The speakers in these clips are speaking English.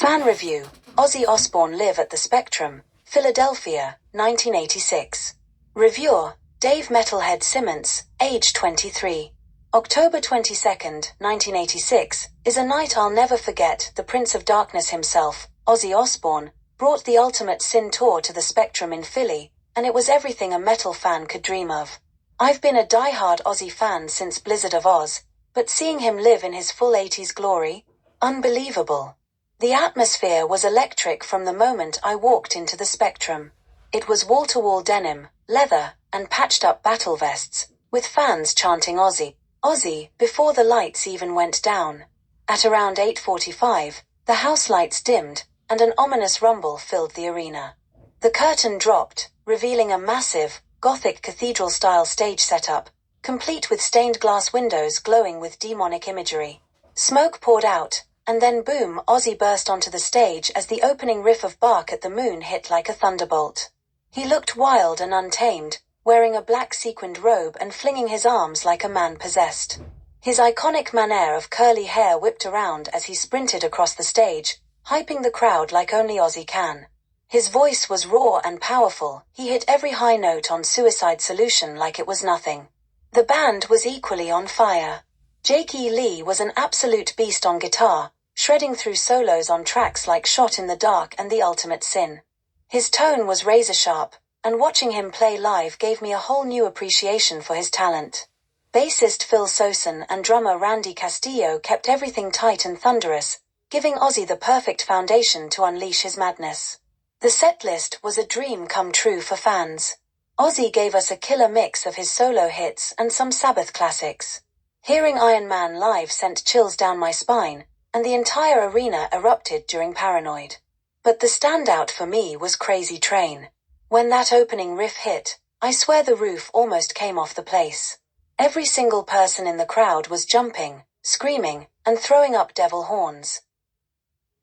Fan review: Ozzy Osbourne live at the Spectrum, Philadelphia, 1986. Reviewer: Dave Metalhead Simmons, age 23. October 22nd, 1986, is a night I'll never forget. The Prince of Darkness himself, Ozzy Osbourne, brought the Ultimate Sin tour to the Spectrum in Philly, and it was everything a metal fan could dream of. I've been a die-hard Ozzy fan since Blizzard of Oz, but seeing him live in his full 80s glory? Unbelievable. The atmosphere was electric from the moment I walked into the Spectrum. It was wall-to-wall denim, leather, and patched-up battle vests, with fans chanting Ozzy, Ozzy, before the lights even went down. At around 8:45, the house lights dimmed, and an ominous rumble filled the arena. The curtain dropped, revealing a massive, Gothic cathedral-style stage setup, complete with stained glass windows glowing with demonic imagery. Smoke poured out, and then boom, Ozzy burst onto the stage as the opening riff of Bark at the Moon hit like a thunderbolt. He looked wild and untamed, wearing a black sequined robe and flinging his arms like a man possessed. His iconic manner of curly hair whipped around as he sprinted across the stage, hyping the crowd like only Ozzy can. His voice was raw and powerful. He hit every high note on Suicide Solution like it was nothing. The band was equally on fire. Jake E. Lee was an absolute beast on guitar, shredding through solos on tracks like Shot in the Dark and The Ultimate Sin. His tone was razor-sharp, and watching him play live gave me a whole new appreciation for his talent. Bassist Phil Sosin and drummer Randy Castillo kept everything tight and thunderous, giving Ozzy the perfect foundation to unleash his madness. The setlist was a dream come true for fans. Ozzy gave us a killer mix of his solo hits and some Sabbath classics. Hearing Iron Man live sent chills down my spine, and the entire arena erupted during Paranoid. But the standout for me was Crazy Train. When that opening riff hit, I swear the roof almost came off the place. Every single person in the crowd was jumping, screaming, and throwing up devil horns.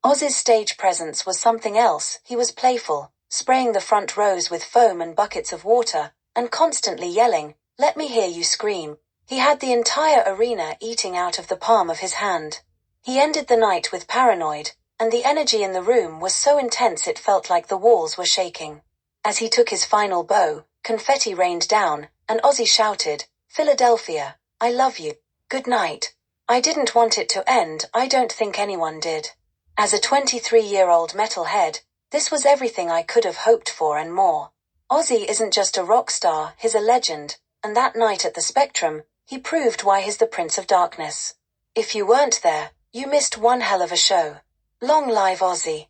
Ozzy's stage presence was something else. He was playful, spraying the front rows with foam and buckets of water, and constantly yelling, "Let me hear you scream." He had the entire arena eating out of the palm of his hand. He ended the night with Paranoid, and the energy in the room was so intense it felt like the walls were shaking. As he took his final bow, confetti rained down, and Ozzy shouted, "Philadelphia, I love you. Good night." I didn't want it to end. I don't think anyone did. As a 23-year-old metalhead, this was everything I could have hoped for and more. Ozzy isn't just a rock star, he's a legend, and that night at the Spectrum, he proved why he's the Prince of Darkness. If you weren't there, you missed one hell of a show. Long live Ozzy.